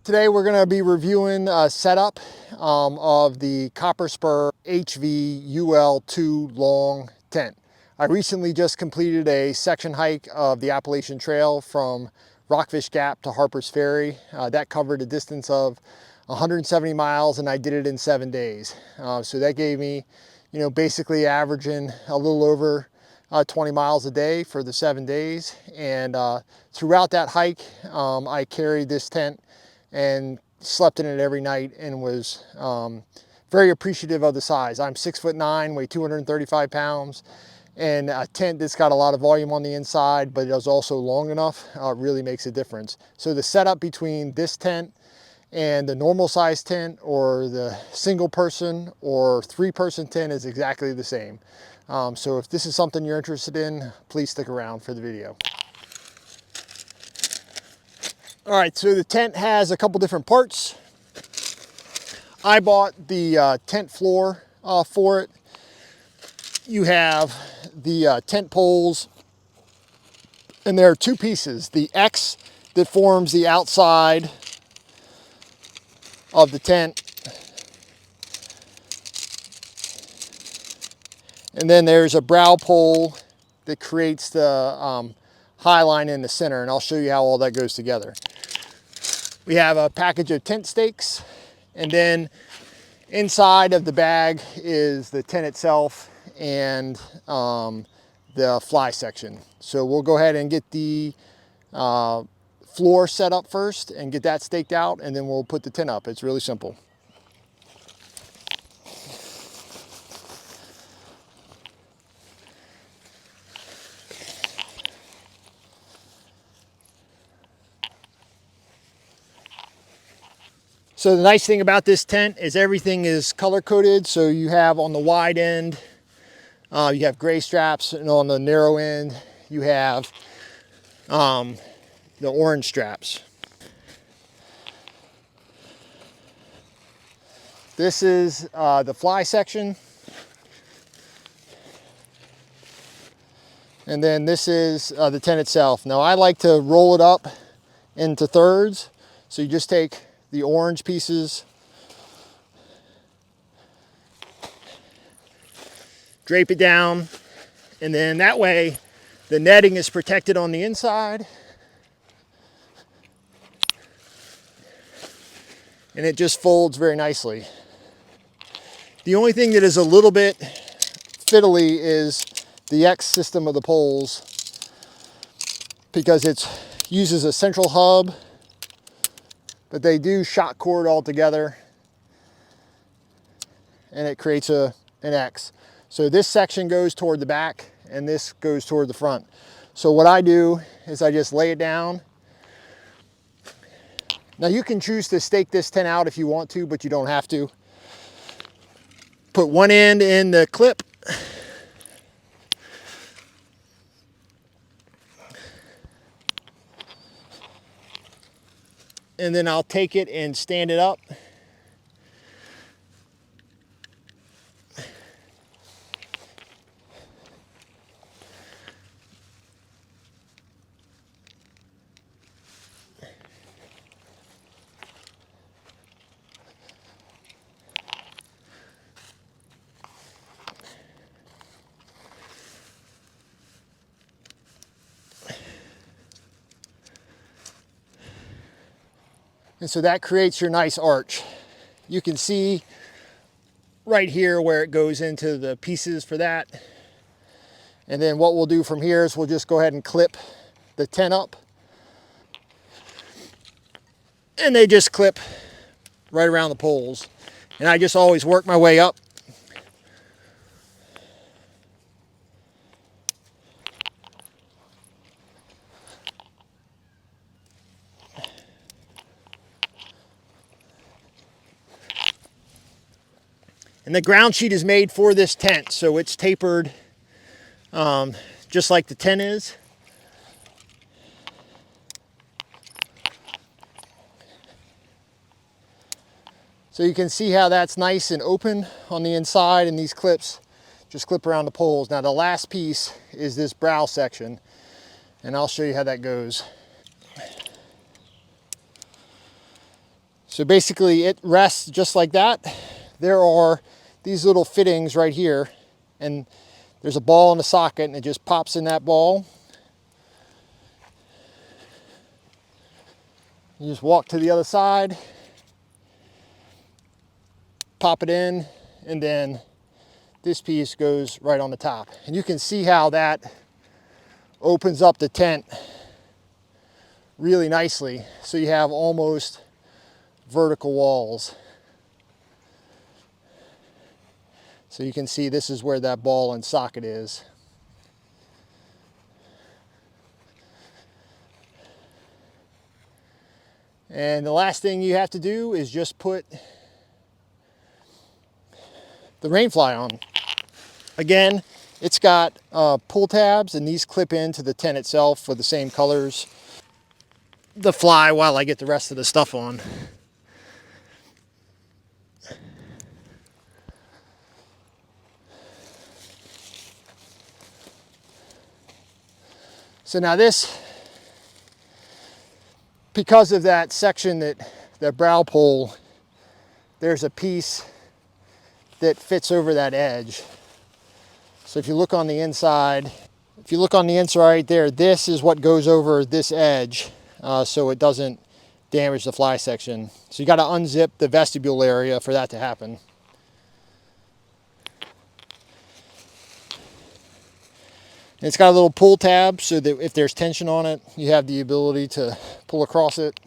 Today we're going to be reviewing a setup of the Spur HVUL2 long tent. I recently just completed a section hike of the Appalachian Trail from Rockfish Gap to Harpers Ferry. That covered a distance of 170 miles and I did it in 7 days. So that gave me, basically averaging a little over 20 miles a day for the 7 days. And throughout that hike, I carried this tent and slept in it every night and was very appreciative of the size. I'm 6'9", weigh 235 pounds, and a tent that's got a lot of volume on the inside, but it is also long enough, really makes a difference. So the setup between this tent and the normal size tent or the single person or 3-person tent is exactly the same. So if this is something you're interested in, please stick around for the video. All right, so the tent has a couple different parts. I bought the tent floor for it. You have the tent poles, and there are 2 pieces. The X that forms the outside of the tent, and then there's a brow pole that creates the high line in the center, and I'll show you how all that goes together. We have a package of tent stakes, and then inside of the bag is the tent itself and the fly section. So we'll go ahead and get the floor set up first and get that staked out, and then we'll put the tent up. It's really simple. So the nice thing about this tent is everything is color coded. So you have on the wide end, you have gray straps, and on the narrow end, you have the orange straps. This is the fly section. And then this is the tent itself. Now I like to roll it up into thirds. So you just take the orange pieces, drape it down, and then that way the netting is protected on the inside, and it just folds very nicely. The only thing that is a little bit fiddly is the X system of the poles, because it uses a central hub, but they do shock cord all together, and it creates an X. So this section goes toward the back and this goes toward the front. So what I do is I just lay it down. Now you can choose to stake this tent out if you want to, but you don't have to. Put one end in the clip, and then I'll take it and stand it up. And so that creates your nice arch. You can see right here where it goes into the pieces for that. And then what we'll do from here is we'll just go ahead and clip the tent up. And they just clip right around the poles. And I just always work my way up. And the ground sheet is made for this tent, so it's tapered just like the tent is. So you can see how that's nice and open on the inside, and these clips just clip around the poles. Now the last piece is this brow section, and I'll show you how that goes. So basically it rests just like that. There are these little fittings right here, and there's a ball in the socket, and it just pops in that ball. You just walk to the other side, pop it in, and then this piece goes right on the top. And you can see how that opens up the tent really nicely. So you have almost vertical walls. So you can see this is where that ball and socket is. And the last thing you have to do is just put the Rainfly on. Again, it's got pull tabs, and these clip into the tent itself for the same colors. The fly while I get the rest of the stuff on. So now this, because of that section, that brow pole, there's a piece that fits over that edge. So if you look on the inside, right there, this is what goes over this edge, so it doesn't damage the fly section. So you got to unzip the vestibule area for that to happen. And it's got a little pull tab so that if there's tension on it, you have the ability to pull across it.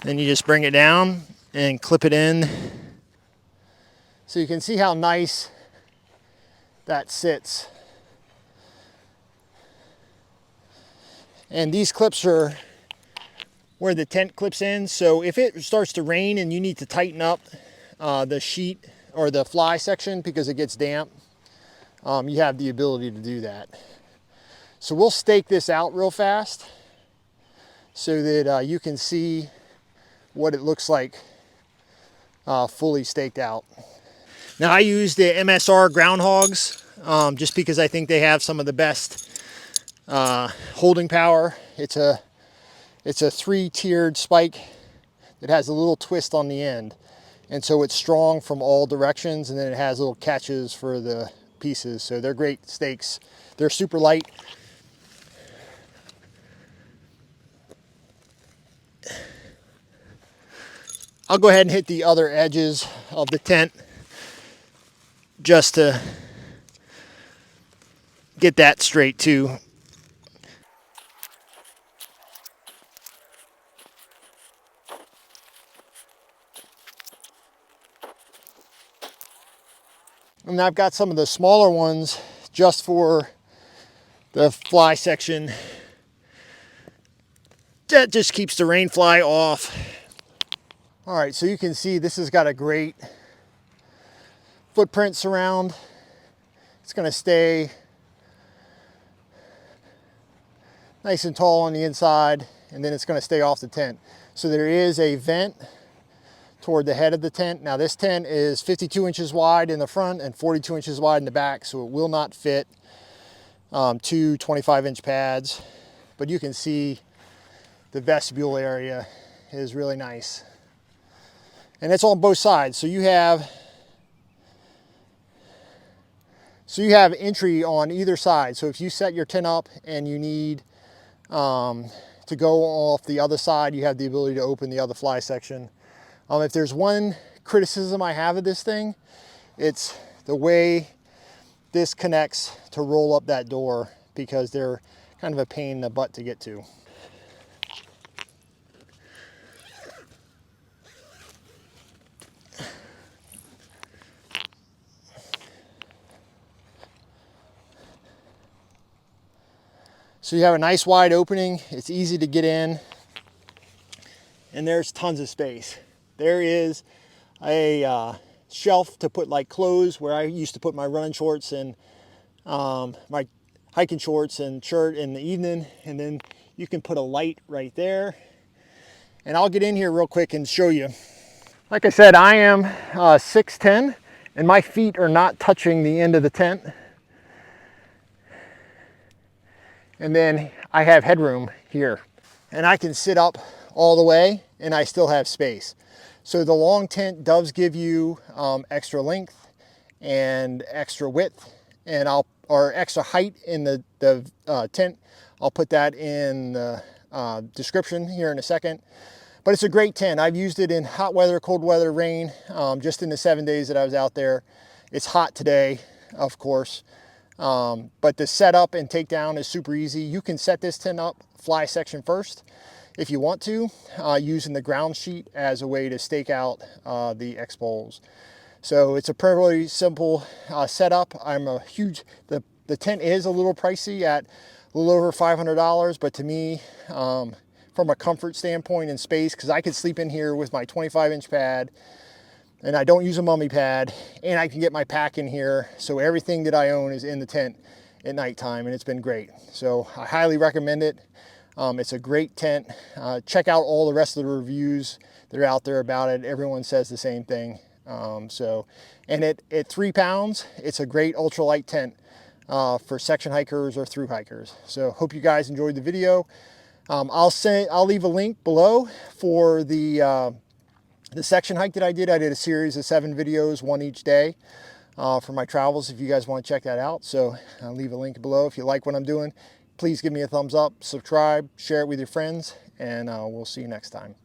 Then you just bring it down and clip it in. So you can see how nice that sits. And these clips are where the tent clips in. So if it starts to rain and you need to tighten up the sheet or the fly section because it gets damp, you have the ability to do that. So we'll stake this out real fast so that you can see what it looks like fully staked out. Now I use the MSR groundhogs just because I think they have some of the best holding power. It's a 3-tiered spike that has a little twist on the end, and so it's strong from all directions, and then it has little catches for the pieces. So they're great stakes. They're super light. I'll go ahead and hit the other edges of the tent just to get that straight too. And I've got some of the smaller ones just for the fly section. That just keeps the Rainfly off. All right, so you can see this has got a great footprint surround. It's going to stay nice and tall on the inside, and then it's going to stay off the tent. So there is a vent toward the head of the tent. Now this tent is 52 inches wide in the front and 42 inches wide in the back, so it will not fit two 25-inch pads, but you can see the vestibule area is really nice. And it's on both sides, so you have entry on either side. So if you set your tent up and you need to go off the other side, you have the ability to open the other fly section. If there's one criticism I have of this thing, it's the way this connects to roll up that door, because they're kind of a pain in the butt to get to. So you have a nice wide opening. It's easy to get in, and there's tons of space. There is a shelf to put like clothes, where I used to put my running shorts and my hiking shorts and shirt in the evening, and then you can put a light right there. And I'll get in here real quick and show you. Like I said, I am 6'10", and my feet are not touching the end of the tent. And then I have headroom here. And I can sit up all the way and I still have space. So the long tent does give you extra length and extra width, and or extra height in the tent. I'll put that in the description here in a second. But it's a great tent. I've used it in hot weather, cold weather, rain, just in the 7 days that I was out there. It's hot today, of course. But the setup and takedown is super easy. You can set this tent up fly section first if you want to, using the ground sheet as a way to stake out the X poles. So it's a pretty simple setup. The tent is a little pricey at a little over $500, but to me, from a comfort standpoint and space, because I could sleep in here with my 25-inch pad, and I don't use a mummy pad, and I can get my pack in here. So everything that I own is in the tent at nighttime, and it's been great. So I highly recommend it. It's a great tent. Check out all the rest of the reviews that are out there about it. Everyone says the same thing. And at 3 pounds, it's a great ultralight tent for section hikers or through hikers. So hope you guys enjoyed the video. I'll leave a link below for the section hike that I did. I did a series of 7 videos, one each day, for my travels, if you guys want to check that out. So I'll leave a link below. If you like what I'm doing, please give me a thumbs up, subscribe, share it with your friends, and we'll see you next time.